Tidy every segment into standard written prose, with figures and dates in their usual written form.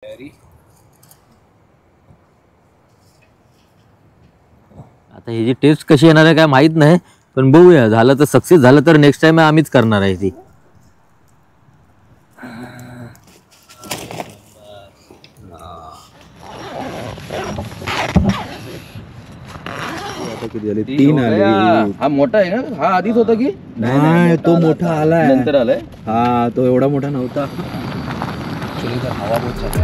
आता ह्याची टेस्ट कशी येणार आहे काय माहित नाही, पण बघूया. झालं तर सक्सेस झालं तर नेक्स्ट टाइम आम्हीच करणार आहे ती. तीन आले. हा मोठा आहे ना, हा आधीच होता की नाही? तो मोठा आलाय, नंतर आलाय. हा तो एवढा मोठा नव्हता. हवा बहुत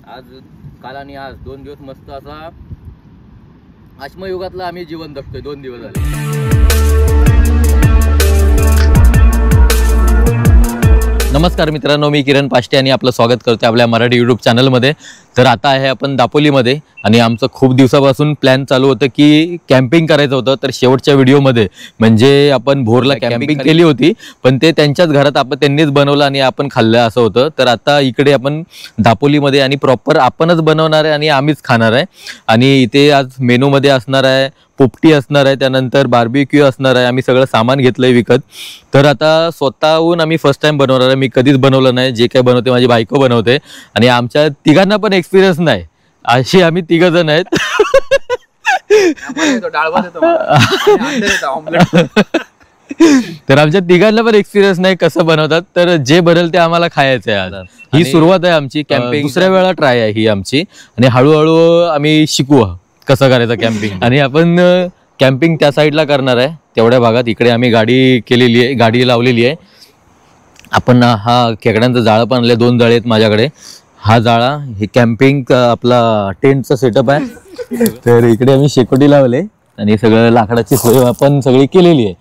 आज काल आणि आज 2 दिवस मस्त असा अश्मयुगातला आम्ही जीवन जगतोय. 2 दिवस झाले. नमस्कार मित्रांनो, मी किरण पाष्टे आणि आपलं स्वागत करतो आपल्या मराठी यूट्यूब चॅनलमध्ये. तर आता आहे आपण दापोलीमध्ये आणि आमचं खूप दिवसापासून प्लॅन चालू होतं की कॅम्पिंग करायचं होतं. तर शेवटच्या व्हिडिओमध्ये म्हणजे आपण भोरला कॅम्पिंग केली होती, पण ते त्यांच्याच घरात त्यांनीच बनवलं आणि आपण खाल्लं असं होतं. तर आता इकडे आपण दापोलीमध्ये आणि प्रॉपर आपणच बनवणार आहे आणि आम्हीच खाणार आहे. आणि इथे आज मेनूमध्ये असणार आहे पोपटी असणार आहे, त्यानंतर बार्बिक्यू असणार आहे. आम्ही सगळं सामान घेतलंय विकत. तर आता स्वतःहून आम्ही फर्स्ट टाइम बनवणार आहे. मी कधीच बनवलं नाही. जे काय बनवते माझी बायको बनवते आणि आमच्या तिघांना पण एक्सपिरियन्स नाही. अशी आम्ही 3 जण आहेत. तर आमच्या तिघांना पण एक्सपिरियन्स नाही कसं बनवतात. तर जे बनेल ते आम्हाला खायचं आहे. आज ही सुरुवात आहे आमची कॅम्पिंग. दुसऱ्या वेळा ट्राय आहे ही आमची आणि हळूहळू आम्ही शिकू कसं करायचं कॅम्पिंग. आणि आपण कॅम्पिंग त्या साईडला करणार आहे, तेवढ्या भागात. इकडे आम्ही गाडी केलेली आहे, गाडी लावलेली आहे. आपण हा खेकड्यांचं जाळं पण आणलं, 2 जाळे आहेत माझ्याकडे. हा जाळा, हे कॅम्पिंग आपला टेंटचा सेटअप आहे. तर इकडे आम्ही शेकोटी लावले आणि सगळं लाकडाची सोय आपण सगळी केलेली आहे.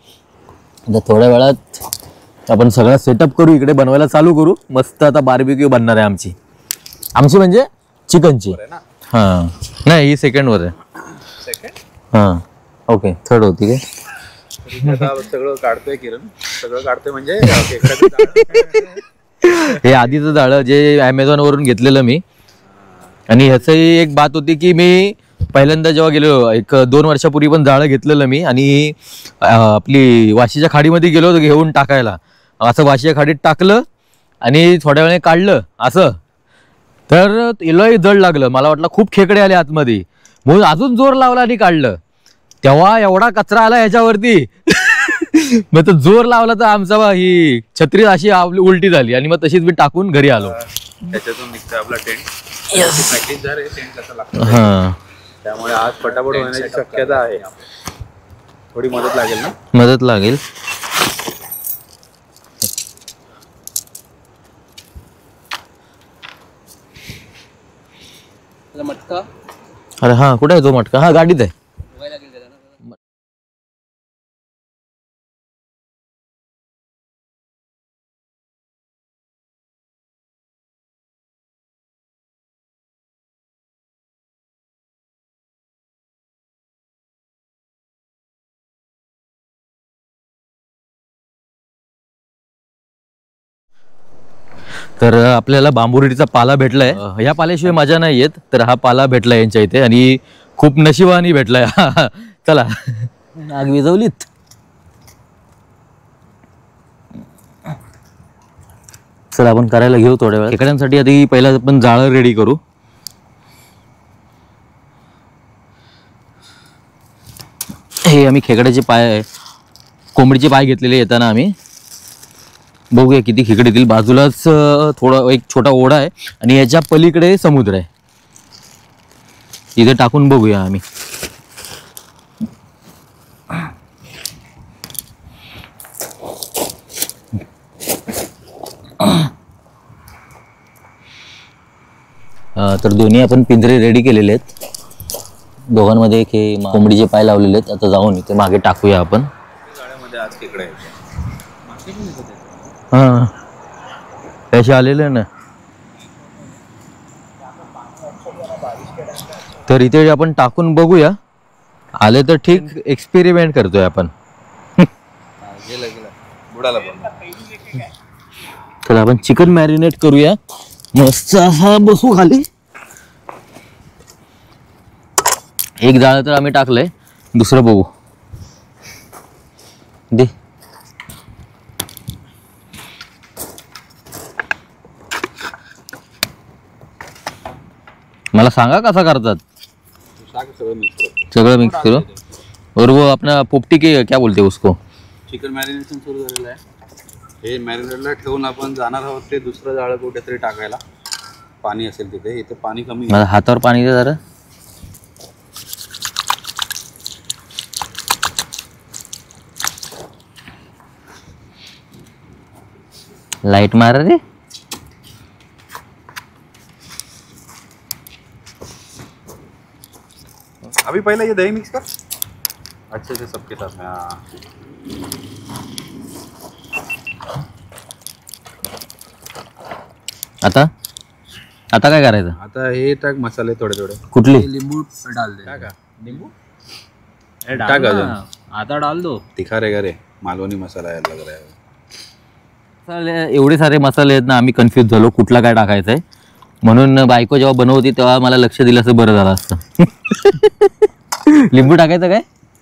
आता थोड्या वेळात आपण सगळा सेटअप करू, इकडे बनवायला चालू करू. मस्त आता बार्बिक्यू बनणार आहे आमची म्हणजे चिकनची. हां नाही, ही सेकंडवर आहे. हां ओके, थर्ड होती काय? सगळं काढतोय किरण, सगळं काढतोय म्हणजे हे आधीचं जाळं जे ॲमेझॉन वरून घेतलेलं मी. आणि ह्याचंही एक बात होती की मी पहिल्यांदा जेव्हा गेलो 1-2 वर्षापूर्वी पण जाळं घेतलेलं मी आणि आपली वाशीच्या खाडीमध्ये गेलो होतो घेऊन टाकायला. असं वाशीच्या खाडीत टाकलं आणि थोड्या वेळाने काढलं असं, तर लय जड लागलं. मला वाटलं खूप खेकडे आले आतमध्ये, म्हणून अजून जोर लावला आणि काढलं. तेव्हा एवढा कचरा आला ह्याच्यावरती. मग तो जोर लावला तर आमचा ही छत्री अशी उलटी झाली आणि मग तशीच मी टाकून घरी आलो. त्याच्यातून निघतं आपला टेंट. टेंट कसं लागतं, हां त्यामुळे आज फटाफट होण्याची शक्यता आहे. थोडी मदत लागेल ना? मदत लागेल. मटका. अरे हा, कुठे आहे तो मटका? हा गाडीत आहे. तर आपल्याला बांबुरीचा पाला भेटलाय. ह्या पाल्याशिवाय मजा नाही येत. तर हा पाला भेटलाय यांच्या इथे आणि खूप नशिबाने भेटलाय. चला, आग विजवलीत. चला आपण करायला घेऊ थोड्या वेळा. खेकड्यांसाठी आधी पहिला आपण जाळं रेडी करू. हे आम्ही खेकड्याचे पाय, कोंबडीचे पाय घेतलेले येताना आम्ही. बघूया किती खेकडे येतील. बाजूलाच थोडा एक छोटा ओढा आहे आणि याच्या पलीकडे समुद्र आहे. तिथे टाकून बघूया आम्ही. तर दोन्ही आपण पिंजरे रेडी केलेले आहेत. दोघांमध्ये एक हे कोंबडीचे पाय लावलेले आहेत. आता जाऊन इथे मागे टाकूया आपण. आज खेकडे हां पैसे आलेले ना. तर इथे आपण टाकून बघूया, आले तर ठीक. एक्सपेरिमेंट करतोय आपण. तर आपण चिकन मॅरिनेट करूया. मस्त असा बसू खाली एक जाळं तर आम्ही टाकलंय, दुसरं बघू दे. मला सांगा कसा करतात. सगळं मिक्स करो और वो अपना पोपटी के क्या बोलते उसको. चिकन मॅरिनेशन सुरू झालेलं आहे. हे मॅरिनेटला ठेवून आपण जाणार आहोत ते दुसरं जाळं कुठेतरी टाकायला. पाणी असेल तिथे, इथे पाणी कमी आहे. माझ्या हातावर पाणी दे जरा. लाइट मारा रे. अभी पहले ये दही मिक्स कर अच्छे से सबके साथ में. आता आता काय करायचं. आता हे टाक मसाले थोडे थोडे. कुठली. नींबू डाल दे. टाका नींबू टाक अजून. आता डाल दो. तिखा रे रे मालवणी मसाला यायला लग रहा है. एवढे सारे मसाले आहेत ना, आम्ही कन्फ्यूज झालो कुठला काय टाकायचा आहे. म्हणून बायको जेव्हा बनवती तेव्हा मला लक्ष दिलं असं बरं झालं असतं. लिंबू टाकायचं काय.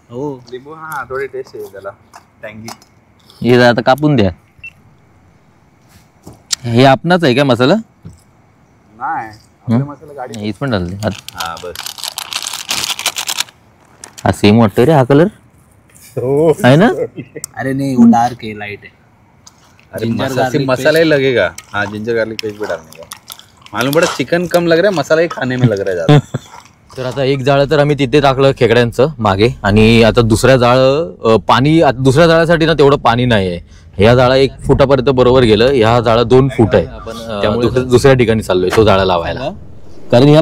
हो लिंबू हा थोडी टेस्ट आहे त्याला टँगी. हे आता कापून द्या. हे आपणाच आहे काय मसाला. नाही आपले मसाला गाडी. हेच पण डाल दे. हा बस. हा सेम वाटतोय रे हा कलर आहे ना. अरे नहीं वो डार्क है लाइट है. अरे मसाला ही लगेगा. हाँ जिंजर गार्लिक पेस्ट भी डालने का. मालूम पड़ा चिकन कम लग रहा है, मसाला ही खाने में लग रहा है ज्यादा. तर आता एक जाळं तर आम्ही तिथे टाकलं खेकड्यांचं मागे, आणि आता दुसऱ्या जाळं पाणी. आता दुसऱ्या जाळ्यासाठी ना तेवढं पाणी नाही आहे. ह्या जाळं 1 फुटापर्यंत बरोबर गेलं. ह्या जाळं 2 फूट आहे. आपण त्यामुळे दुसऱ्या ठिकाणी चाललोय तो जाळा लावायला. कारण ह्या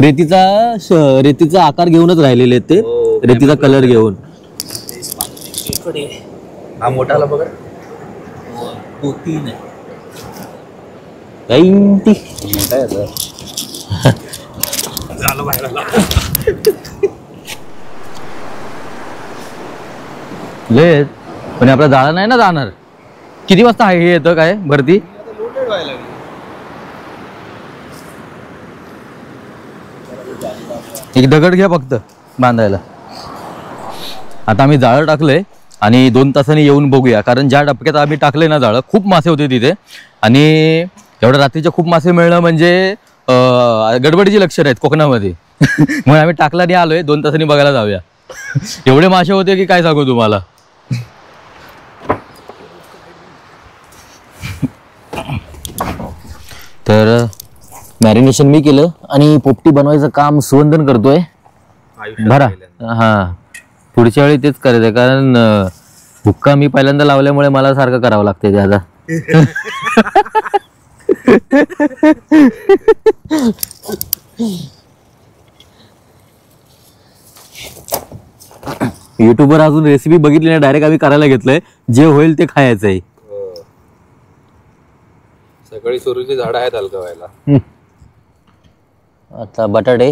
रेतीचा आकार घेऊनच राहिलेले ते, रेतीचा कलर घेऊन. हा मोठाला बघा. वो 3 है. मोठा आहे आता. लय पण आपला जाळा नाही ना जाणार. किती वाजता आहे हे येतं काय भरती. एक दगड घ्या फक्त बांधायला. आता आम्ही जाळं टाकलंय आणि 2 तासांनी येऊन बघूया, कारण ज्या डबक्यात आम्ही टाकले ना जाळं खूप मासे होते तिथे, आणि एवढ्या रात्रीचे खूप मासे मिळणं म्हणजे गडबडीची लक्षणं आहेत कोकणामध्ये. म्हणून आम्ही टाकला आणि आलोय. 2 तासांनी बघायला जाऊया. एवढे मासे होते की काय सांगू तुम्हाला. तर मॅरिनेशन मी केलं आणि पोपटी बनवायचं काम सुवंदन करतोय. बरा हा पुढच्या वेळी तेच करायचं, कारण हुक्का मी पहिल्यांदा लावल्यामुळे मला सारखं करावं लागतंय ते आता. युट्यूबवर अजून रेसिपी बघितली नाही, डायरेक्ट आम्ही करायला घेतलंय. जे होईल ते खायचं आहे. सगळी सुरूची झाडं आहेत हलकवायला. आता बटाटे,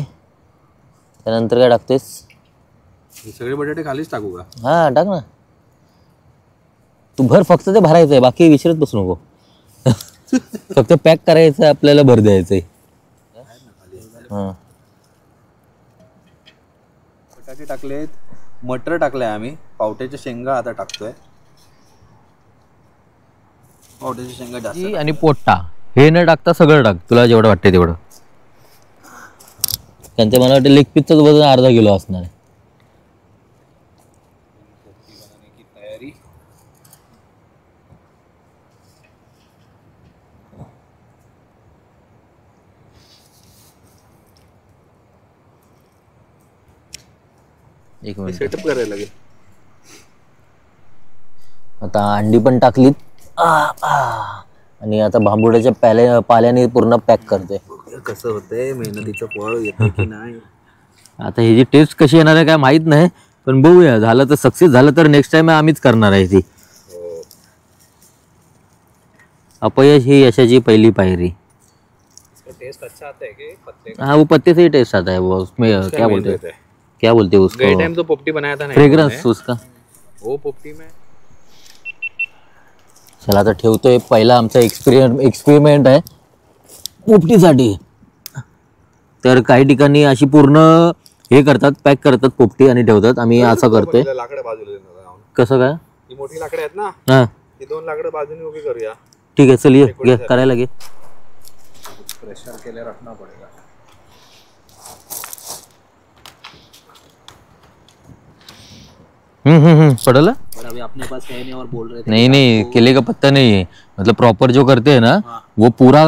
त्यानंतर काय टाकतेस. हे सगळे बटाटे खालीच टाकू का. हा टाक ना तू. भर फक्त ते भरायचंय, बाकी विचारत बसू नको. फक्त पॅक करायचं, आपल्याला भर द्यायचंय. बटाटे टाकलेत, मटर टाकलंय आम्ही. पावट्याच्या शेंगा आता टाकतोय. पावट्याच्या शेंगा जास्त. आणि पोट्टा हे न टाकता सगळं टाक, तुला जेवढं वाटतंय तेवढं. त्यांचं मला वाटतं लेग पीसचं वजन अर्धा किलो असणार आहे. तयारी. एक मिनिट. सेटअप करायला लागेल. आता अंडी पण टाकलीत. आणि आता भांबुड्याच्या पाल्याने पूर्ण पॅक करते. कसं होतंय, मेहनतीचं फळ येते की नाही. आता ह्याची टेस्ट कशी येणार आहे काय माहित नाही, पण बघूया. झालं तर सक्सेस झालं तर नेक्स्ट टाइम आम्हीच करणार आहे ती. अपयश ही यशाची पहिली पायरी. टेस्ट अच्छा आता है कि पत्ते हाँ वो पत्ते से ही टेस्ट आता है. वो उसमें क्या बोलते हैं, क्या बोलते हैं उसको. गए टाइम तो पोपटी बनाया था ना, फ्रेग्रेंस उसका. वो पोपटी में. चला आता ठेवतोय. पहिला आमचा एक्सपेरिमेंट आहे पोपटीसाठी. तर काही ठिकाणी अशी पूर्ण हे करतात, पॅक करतात पोपटी आणि ठेवतात. आम्ही असं करतोय. लाकडं बाजूला कसं काय? ही मोठी लाकडं आहेत ना, हा ही 2 लाकडं बाजूने उभी करूया. ठीक आहे, चल ये घे, करायला घे. प्रेशर के लिए रखना पड़ेगा. पडला और अभी अपने पास है नहीं और बोल रहे थे नहीं नहीं, केले का पत्ता नहीं है, मतलब प्रॉपर जो करते हैं ना वो पूरा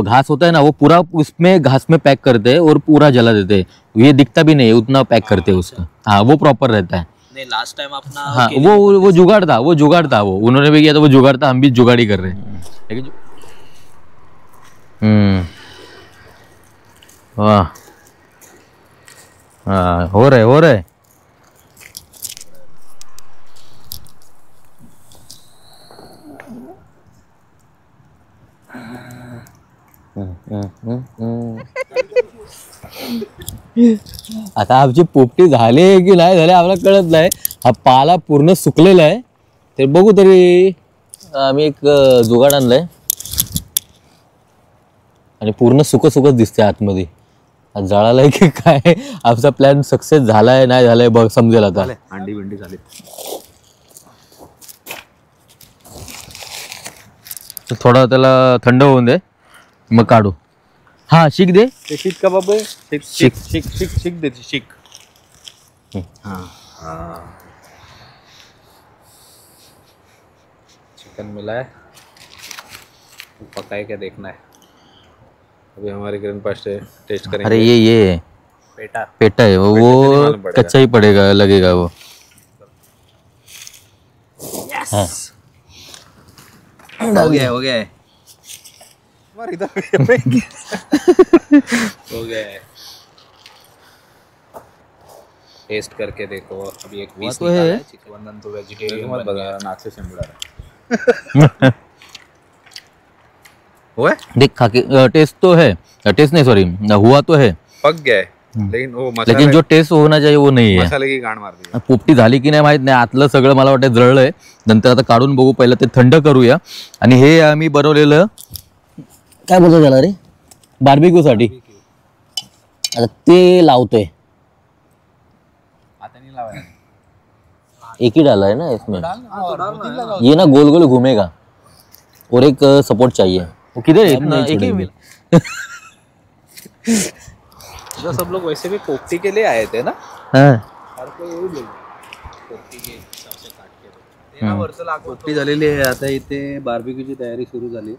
घास होता है ना, वो पूरा उसमें घास में पैक करते हैं और पूरा जला देते हैं. ये दिखता भी नहीं है उतना पैक करते हैं उसका. हाँ वो प्रॉपर रहता है. नहीं लास्ट टाइम अपना हाँ वो जुगाड़ था, वो जुगाड़ था, वो उन्होंने भी किया था, वो जुगाड़ था, हम भी जुगाड़ ही कर रहे हैं. लेकिन वाह हाँ, हो रहा है, हो रहा है. आता आमची पोपटी झाली की नाही झाली आम्हाला कळत नाही. हा पाला पूर्ण सुकलेला आहे, ते बघू तरी. आम्ही एक जुगाड आणलाय आणि पूर्ण सुक सुकच दिसते आतमध्ये. आज जळालाय की काय, आमचा प्लॅन सक्सेस झालाय नाही झालाय बघ, समजेल आता. अंडी बिंडी झाली. थोडा त्याला थंड होऊन दे, मग काढू. हा शिक दे. ते शीक का बाबा, शीक शीक शीक शीक शीक देते शीक. चिकन मिला है, पकाए क्या देखना है. अभी हमारे किरण पास से टेस्ट करेंगे. अरे ये पेटा पेटा है वो मालूम पड़ेगा. कच्चा ही पड़ेगा, लगेगा वो. हाँ. हो गया हो गया है. हमारे इधर हो गया है. टेस्ट करके देखो. अभी एक पीस तो निकाला है. है चिकन, वरना तो वेजिटेरियन मत बन गया. बता, नाक से सिमड़ा रहा है. हुआ है? देख खा के टेस्ट तो है, टेस्ट नहीं सॉरी, हुआ तो है, पक गया है, लेकिन वो मसाले लेकिन जो टेस्ट होना चाहिए वो नहीं है. मसाले की गांड मार दी. पोपटी झाली की नाही माहित नाही, आतलं सगळं मला वाटतं जळलंय. नंतर आता काढून बघू, पहिलं ते थंड करूया. आणि हे आम्ही बनवलेलं काय बोलतो त्याला रे, बार्बिक्यू साठी. आता ते लावतोय, आता नहीं लावा. एक ही डाला है ना इसमें. ये ना गोल गोल घूमेगा और एक सपोर्ट चाहिए. वो किधर है इतना, एक ही मिल. जो सब लोग वैसे भी पोपटी के लिए आए थे ना, हाँ. हर कोई यही बोल पोपटी के हिसाब से काट के दो. तेरा वर्ष लागू पोपटी झालेली आहे. आता इथे बार्बिक्यूची तयारी सुरू झाली.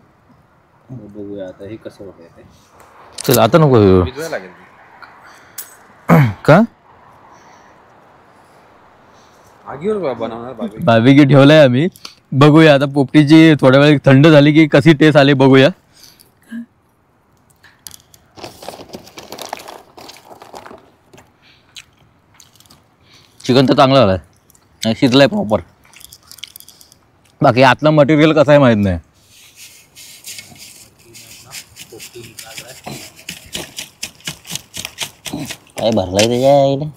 बघूया आता हे कसं होतंय ते. चल आता नको भिजवायला लागेल. का आगीवर बनवणार बार्बिक्यू. बार्बिक्यू ठेवलाय आम्ही. बघूया आता पोपटीची थोड्या वेळ थंड झाली की कशी टेस्ट आली बघूया. चिकन तर चांगलं झालंय, शिजलंय प्रॉपर. बाकी आतलं मटेरियल कसं आहे माहित नाही. काय भरलाय त्याच्या आईला.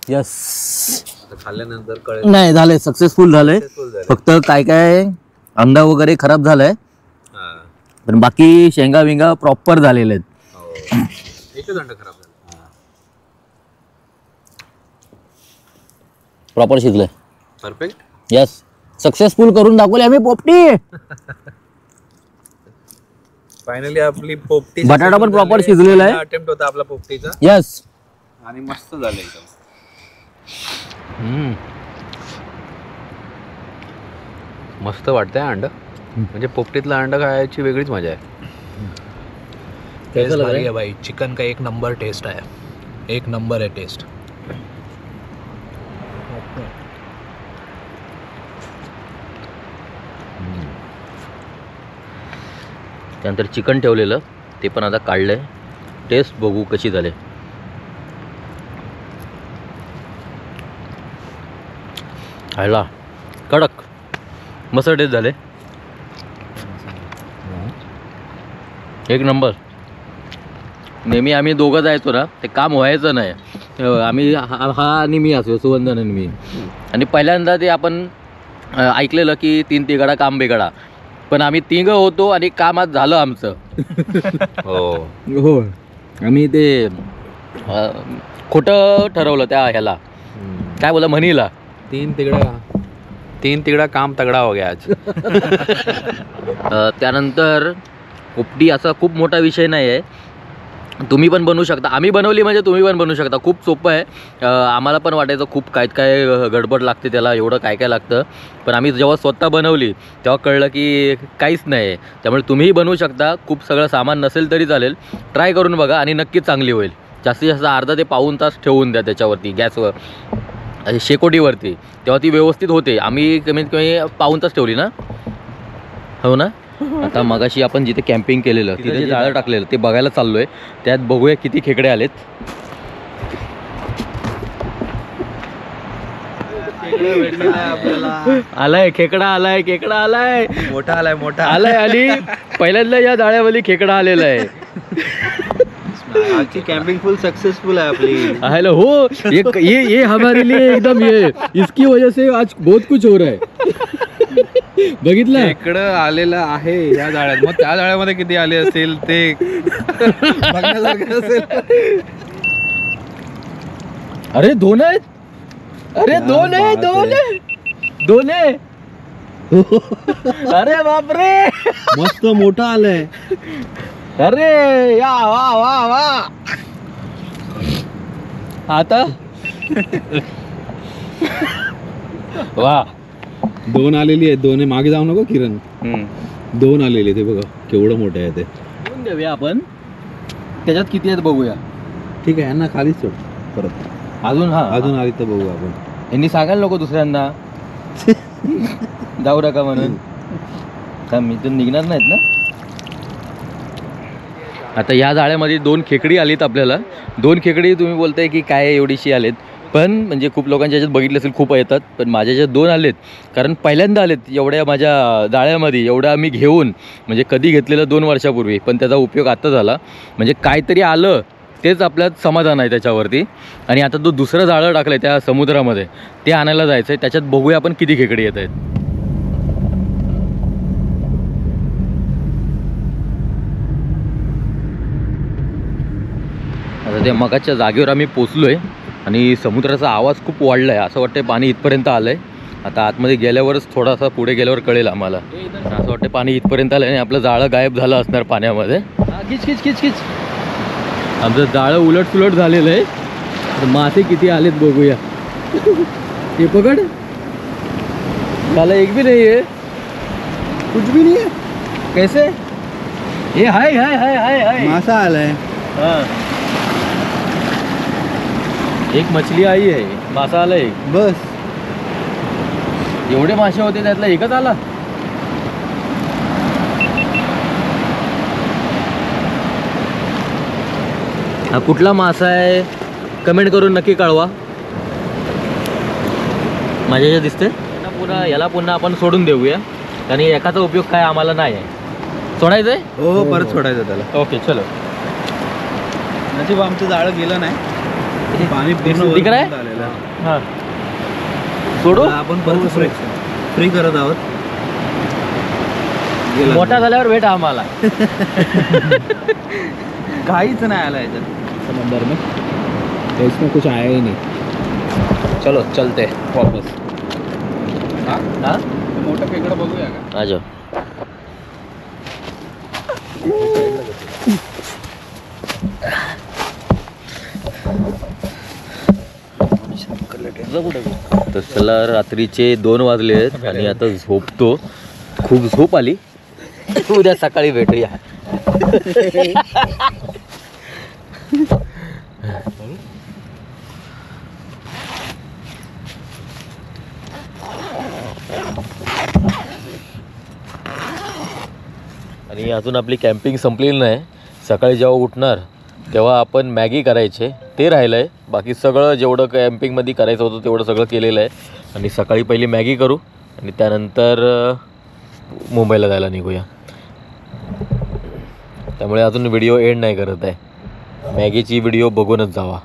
यस, आता खाल्ल्यानंतर कळेल. नाही झालंय, सक्सेसफुल झालंय. फक्त काय काय अंडा वगैरे खराब झालाय, हा. पण बाकी शेंगा विंगा प्रॉपर झालेले आहेत. हो. एकच अंड खराब झालं. प्रॉपर शिजलंय. परफेक्ट. यस, सक्सेसफुल करून दाखवली आम्ही पोपटी. फायनली आपली पोपटी. बटाटा पण proper शिजलेला आहे. अटेम्प्ट होता आपला पोपटीचा यस. आणि मस्त झालं एकदम. मस्त वाटतंय अंड. म्हणजे पोपटीतलं अंड खायची वेगळीच मजा आहे. टेस्ट भारी है भाई. चिकन का एक नंबर टेस्ट है, एक नंबर है टेस्ट. त्यानंतर चिकन ठेवलेलं ते पण आता काढलंय. टेस्ट बघू कशी झाली. खायला कडक मस्त टेस्ट झाले. एक नंबर. नेहमी आम्ही दोघं जायचो ना, ते काम व्हायचं नाही. आम्ही हा आणि मी असो, सुवंदन आणि मी. आणि पहिल्यांदा ते आपण ऐकलेलं की 3 तिघडा काम बिघडा, पण आम्ही 3 होतो आणि काम आज झालं आमचं. हो आम्ही ते खोटं ठरवलं त्या ह्याला, काय बोला म्हणीला, 3 तिगड़ा काम तगड़ा हो गया आज. त्यानंतर उपटी असा खूप मोठा विषय नाही आहे. तुम्ही पण बनवू शकता, आम्ही बनवली म्हणजे तुम्ही पण बनवू शकता. खूप सोपं आहे. आम्हाला पण वाटायचं खूप काय काय गडबड लागते त्याला, एवढं काय काय लागतं. पण आम्ही जेव्हा स्वतः बनवली तेव्हा कळलं की काहीच नाही आहे. त्यामुळे तुम्हीही बनवू शकता. खूप सगळं सामान नसेल तरी चालेल, ट्राय करून बघा आणि नक्कीच चांगली होईल. जास्तीत जास्त अर्धा ते पाऊण तास ठेवून द्या त्याच्यावरती, गॅसवर, शेकोटीवरती, तेव्हा ती व्यवस्थित होते. आम्ही कमीत कमी पाऊण तास ठेवली ना, हो ना. आता मगाशी आपण जिथे कॅम्पिंग केलेलं तिथे जे जाळं टाकलेलं ते बघायला चाललोय. त्यात बघूया किती खेकडे आलेत. आलाय खेकडा, आलाय खेकडा, आलाय मोठा आलाय. आणि पहिल्यांदा या जाळ्यामध्ये खेकडा आलेला आहे. आजची कॅम्पिंग फुल सक्सेसफुल आहे आपली. हेलो हो, ये हमारे लिए एकदम ये इसकी वजह से आज बहुत कुछ हो रहा है. बघितलं इकडं आलेलं आहे या जाळ्यात. मग त्या जाळ्यामध्ये किती आले असेल ते बघण्यासारखं असेल. अरे 2 आहेत. अरे 2 आहे, 2 आहे. अरे बापरे, मस्त मोठा आलाय. अरे या वा वा वा. आता वा 2 आलेली आहेत. 2 मागे जाऊ नको किरण. 2 आलेली ते बघा केवढं मोठं आहे ते. घेऊन देऊया आपण. त्याच्यात किती आहेत बघूया. ठीक आहे, यांना खालीच सोड परत. अजून अजून आली तर बघू आपण. यांनी सांगायला नको दुसऱ्यांना जाऊ नका म्हणून. का मी तर निघणार नाहीत ना. आता या जाळ्यामध्ये 2 खेकडी आलीत आपल्याला. 2 खेकडी तुम्ही बोलताय की काय एवढीशी आलेत, पण म्हणजे खूप लोकांच्या ह्याच्यात बघितलं असेल खूप येतात, पण माझ्या ह्याच्यात 2 आलेत. कारण पहिल्यांदा आलेत एवढ्या माझ्या जाळ्यामध्ये. एवढं आम्ही घेऊन म्हणजे कधी घेतलेलं 2 वर्षापूर्वी, पण त्याचा उपयोग आता झाला. म्हणजे काहीतरी आलं तेच आपल्यात समाधान आहे त्याच्यावरती. आणि आता तो दुसरं जाळं टाकलं आहे त्या समुद्रामध्ये, ते आणायला जायचं आहे. त्याच्यात बघूया आपण किती खेकडी येत आहेत. आता त्या मगाच्या जागेवर आम्ही पोचलो आहे आणि समुद्राचा आवाज खूप वाढला आहे. असं वाटतं पाणी इथपर्यंत आलं आहे. आता आतमध्ये गेल्यावरच थोडासा पुढे गेल्यावर कळेल आम्हाला. असं वाटतं पाणी इथपर्यंत आलं आणि आपलं जाळं गायब झालं असणार पाण्यामध्ये. खिच खिच खिच खिच. आमचं जाळं उलट सुलट झालेलं आहे. मासे किती आलेत बघूया. हे पकड. त्याला एक भी नाही आहे, कुछ भी नहीं है. कैसे ये हाय हाय हाय हाय हाय मासा आलाय. हाँ, एक मछली आई आहे, मासा आला एक. बस एवढे मासे होते त्यातला एकच आला. हा कुठला मासा आहे कमेंट करून नक्की कळवा. माझ्या जे दिसते याला पुन्हा आपण सोडून देऊया, आणि एकाचा उपयोग काय आम्हाला नाही आहे. सोडायचंय. हो, परत सोडायचं त्याला. ओके चलो. नशीब आमचं जाळं गेलं नाही. पाणी पूर्ण तिकडे आहे? आलेलं आहे. हां सोडू. आपण परत फ्री करत आहोत. मोठा झाल्यावर भेटा आम्हाला. काहीच नाही आला याच्यात समंदर में, तो इसमें कुछ आया ही नहीं. चलो चलते वापस. हां मोठं खेकडं बघूया का? आजो. तर चला, रात्रीचे 2 वाजले आहेत आणि आता झोपतो. खूप झोप आली. उद्या सकाळी भेटूया. आणि अजून आपली कॅम्पिंग संपलेली नाही. सकाळी जेव्हा उठणार तेव्हा आपण मॅगी करायचे, ते राहिलं आहे. बाकी सगळं जेवढं कॅम्पिंगमध्ये करायचं होतं तेवढं सगळं केलेलं आहे. आणि सकाळी पहिली मॅगी करू आणि त्यानंतर मुंबईला जायला निघूया. त्यामुळे अजून व्हिडिओ एंड नाही करत आहे. मॅगीची व्हिडिओ बघूनच जावा.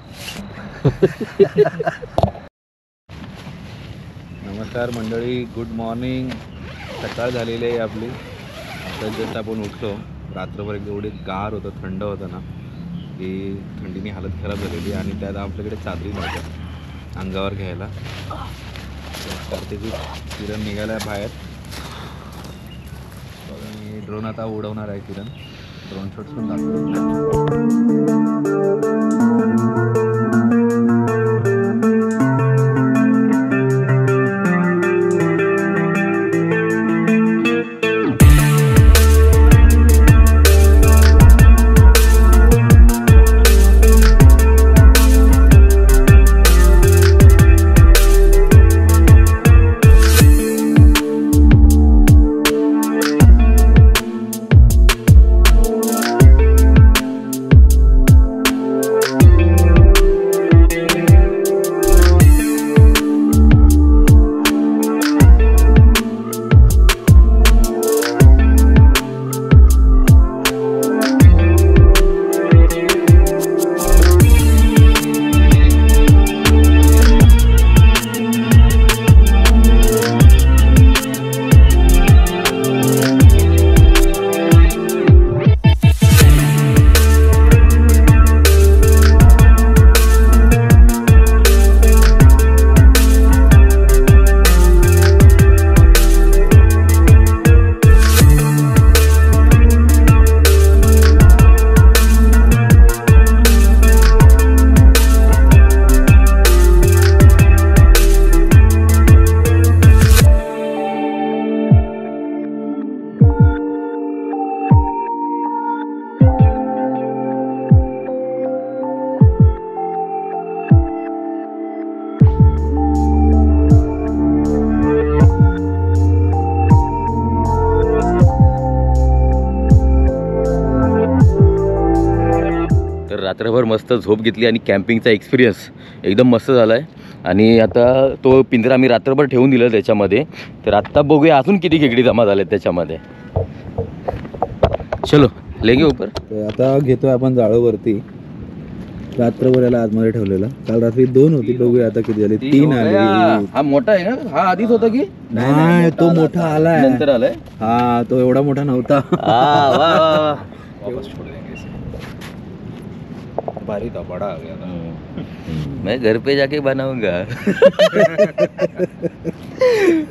नमस्कार मंडळी, गुड मॉर्निंग. सकाळ झालेली आहे आपली. आता जस्ट आपण उठलो. रात्रभर एवढी गार होतं, थंड होतं ना की थंडीने हालत खराब झालेली. आणि त्यात आपल्याकडे चादरी नव्हत्या अंगावर घ्यायला. तर त्याची किरण निघाला बाहेर. आणि ड्रोन आता उडवणार आहे किरण. ड्रोन शॉट्स पण दाखवतो. रात्रभर मस्त झोप घेतली आणि कॅम्पिंगचा एक्सपिरियन्स एकदम मस्त झाला आहे. आणि आता तो पिंजरा मी रात्रभर ठेवून दिला त्याच्यामध्ये. तर आत्ता बघूया अजून किती खेकडी जमा झाल्यात त्याच्यामध्ये. चलो लेगे ऊपर. तर आता घेतोय आपण जाळंवरती. रात्रभर याला आतमध्ये ठेवलेला. काल रात्री 2 होती, बघूया आता किती झाली. 3 आली. हा मोठा आहे ना, हा आधीच होता की नाही? तो मोठा आलाय नंतर आलाय. हा, तो एवढा मोठा नव्हता. भारी था, बड़ा आ गया था. मैं घर पे जाके बनाऊंगा.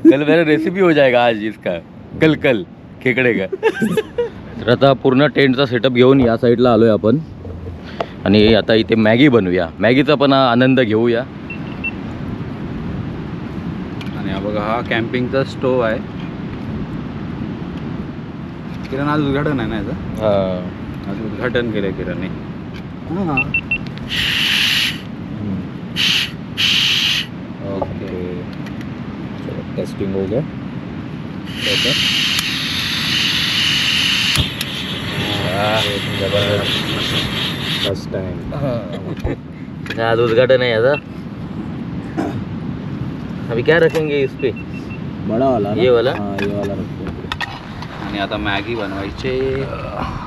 कल मेरा रेसिपी हो जाएगा आज इसका. कल खेकडे का. तर आता पूर्ण टेंटचा सेटअप घेऊन या साईडला आलोय आपण. आणि आता इथे मॅगी बनवूया. मॅगीचा पण आनंद घेऊया. आणि हा बघा, हा कॅम्पिंगचा स्टोव आहे. किरण आज उद्घाटन आहे ना याचं. आज उद्घाटन केलंय किरणने. ओके, चलो टेस्टिंग हो गया. First time. आज उद्घाटन है यादा. अभी क्या रखेंगे इस पे? बड़ा वाला ये वाला. हाँ, ये वाला रखते. आणि आता मॅगी बनवायचे.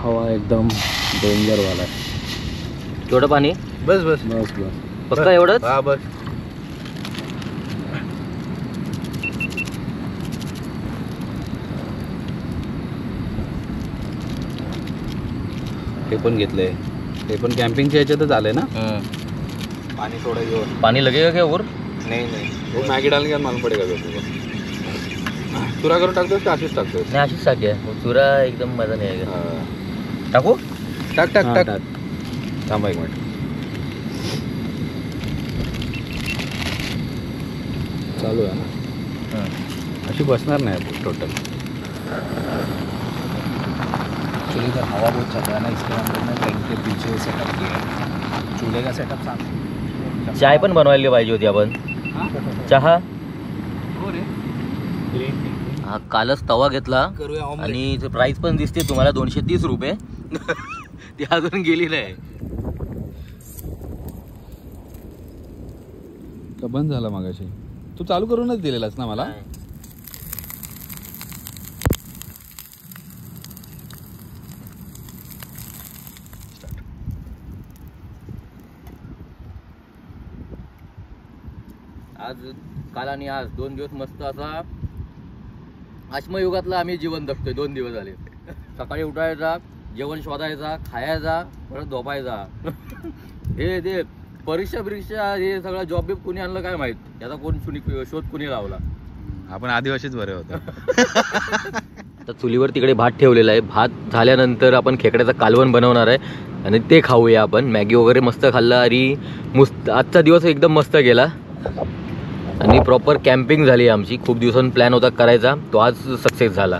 हवा एकदम डेंजर वाला आहे. केवढं पाणी? बस बस बस बस फक्त एवढंच. हा बस. हे पण घेतलंय. ते पण कॅम्पिंगच्या ह्याच्यातच आलंय ना. पानी थोड़ा ये और. पानी लगेगा क्या और? नहीं नहीं, वो मैगी डालने के बाद मालूम पड़ेगा तो. चुरा करून टाकतोस का अशीच टाकतोस? नाही अशीच टाक आहे. चुरा एकदम मजा नाही आहे. टाकू. टाक टाक टाक. थांबा एक मिनिट. चालू आहे ना. अशी बसणार नाही टोटल. एक्चुअली इधर हवा बहुत चल रहा है ना, इसके अंदर में टेंट के पीछे सेटअप किया है. चूल्हे का सेटअप सांग. चाय पण बनवायला पाहिजे होती आपण. चहा. हा कालच तवा घेतला आणि प्राइस पण दिसते तुम्हाला 230 रुपये. ती अजून गेली नाही. का बंद झाला मागाशी? तू चालू करूनच दिलेलास ना मला. आज काल आणि आज 2 दिवस मस्त असा अश्मयुगातला आम्ही जीवन जगतोय. 2 दिवस झाले. सकाळी उठायचा, जेवण शोधायचा, खायचा, परत झोपायचा. हे ते परीक्षा हे सगळं जॉब बिब कुणी आणलं काय माहित, याचा कोण शोध कुणी लावला. आपण आदिवासीच बरे होतो. आता चुलीवर तिकडे भात ठेवलेला आहे. भात झाल्यानंतर आपण खेकड्याचं कालवण बनवणार आहे आणि ते खाऊया आपण. मॅगी वगैरे मस्त खाल्लं आणि आजचा दिवस एकदम मस्त गेला आणि प्रॉपर कॅम्पिंग झाली आमची. खूप दिवसांनी प्लॅन होता करायचा, तो आज सक्सेस झाला.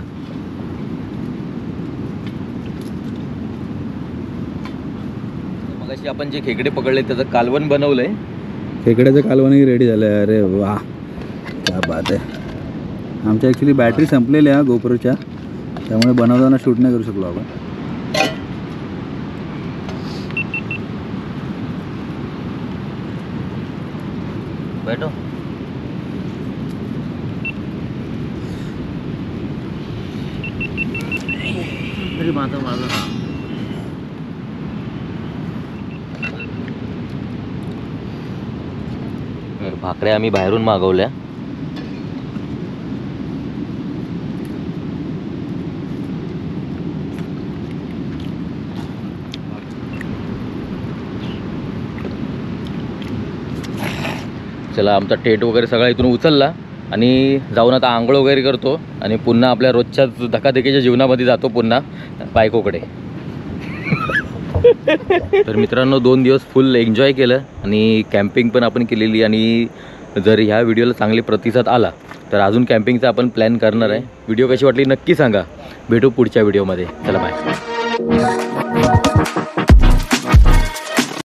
मगाशी आपण जे खेकडे पकडले त्याचं कालवण बनवलंय. खेकड्याचं कालवणही रेडी झालं. अरे वा, क्या बात आहे. आमच्या ॲक्च्युली बॅटरी संपलेल्या गोप्रोच्या, त्यामुळे बनवताना शूट नाही करू शकलो आपण. बैठो. भाकऱ्या आम्ही बाहेरून मागवल्या. चला, आमचा टेट वगैरे सगळा इथून उचलला आणि जाऊन आता आंघोळ वगैरे करतो आणि पुन्हा आपल्या रोजच्या धकाधकीच्या जीवनामध्ये जातो पुन्हा बायकोकडे. तर मित्रांनो, 2 दिवस फुल एन्जॉय केलं आणि कॅम्पिंग पण आपण केलेली. आणि जर ह्या व्हिडिओला चांगले प्रतिसाद आला तर अजून कॅम्पिंगचा आपण प्लॅन करणार आहे. व्हिडिओ कशी वाटली नक्की सांगा. भेटू पुढच्या व्हिडिओमध्ये. चला बाय.